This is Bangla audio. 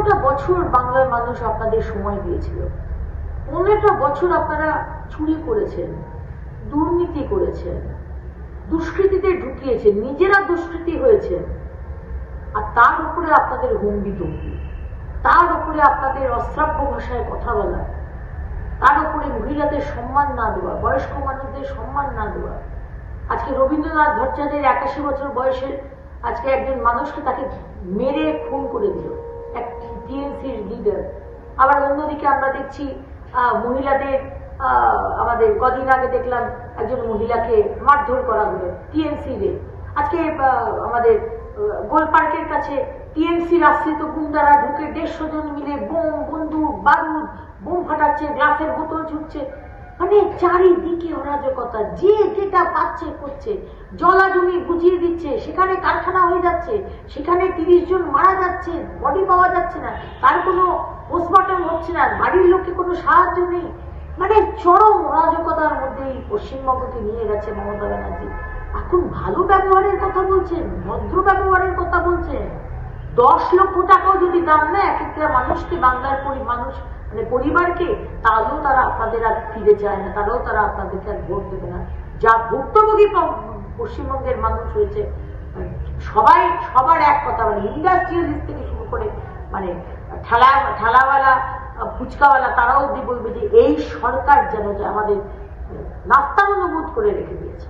15টা বছর বাংলার মানুষ আপনাদের সময় দিয়েছিল। 15টা বছর আপনারা চুরি করেছেন, দুর্নীতি করেছেন, দুষ্কৃতিতে ঢুকিয়েছেন, নিজেরা দুষ্কৃতি হয়েছেন, আর তার উপরে আপনাদের হুমকি তুমকি, তার উপরে আপনাদের অশ্রাব্য ভাষায় কথা বলা, তার উপরে মহিলাদের সম্মান না দেওয়া, বয়স্ক মানুষদের সম্মান না দেওয়া। আজকে রবীন্দ্রনাথ ভট্টাচার্যের 81 বছর বয়সের আজকে একজন মানুষকে তাকে মেরে খুন করে দিল এক টিএমসির লিডার। আবার অন্যদিকে আমরা দেখছি মহিলাদের, আমাদের কদিন আগে দেখলাম একজন মহিলাকে মারধর করা হলো টিএমসি-রে। আজকে আমাদের গোল পার্কের কাছে টিএমসির আশ্রিত গুন্ডারা ঢুকে 150 জন মিলে বোম, বন্দুক, বারুদ, বোম ফাটাচ্ছে, গ্লাসের বোতল ছুটছে। মানে চারিদিকে অরাজকতা, যে যেটা পাচ্ছে করছে, জলা জমি বুঝিয়ে দিচ্ছে, সেখানে কারখানা হয়ে যাচ্ছে, সেখানে 30 জন মারা যাচ্ছে, বডি পাওয়া যাচ্ছে না, তার কোনো পোস্টমর্টম হচ্ছে না, বাড়ির লোককে কোনো সাহায্য নেই। মানে চরম অরাজকতার মধ্যেই পশ্চিমবঙ্গকে নিয়ে গেছে মমতা ব্যানার্জি। এখন ভালো ব্যবহারের কথা বলছেন, ভদ্র ব্যবহারের কথা বলছেন। 10 লক্ষ টাকাও যদি দাম না এক একটা মানুষকে, বাংলার মানুষ মানে পরিবারকে, তাহলেও তারা আপনাদের আর ফিরে যায় না, তারাও তারা আপনাদেরকে আর ভোট দেবে না। যা ভুক্তভোগী পশ্চিমবঙ্গের মানুষ হয়েছে, সবার এক কথা, মানে ইন্ডাস্ট্রিয়ালিস্ট থেকে শুরু করে মানে ঠেলাওয়ালা, ফুচকাওয়ালা, তারাও অব্দি বলবে যে এই সরকার যেন আমাদের নাস্তানুবোধ করে রেখে দিয়েছে।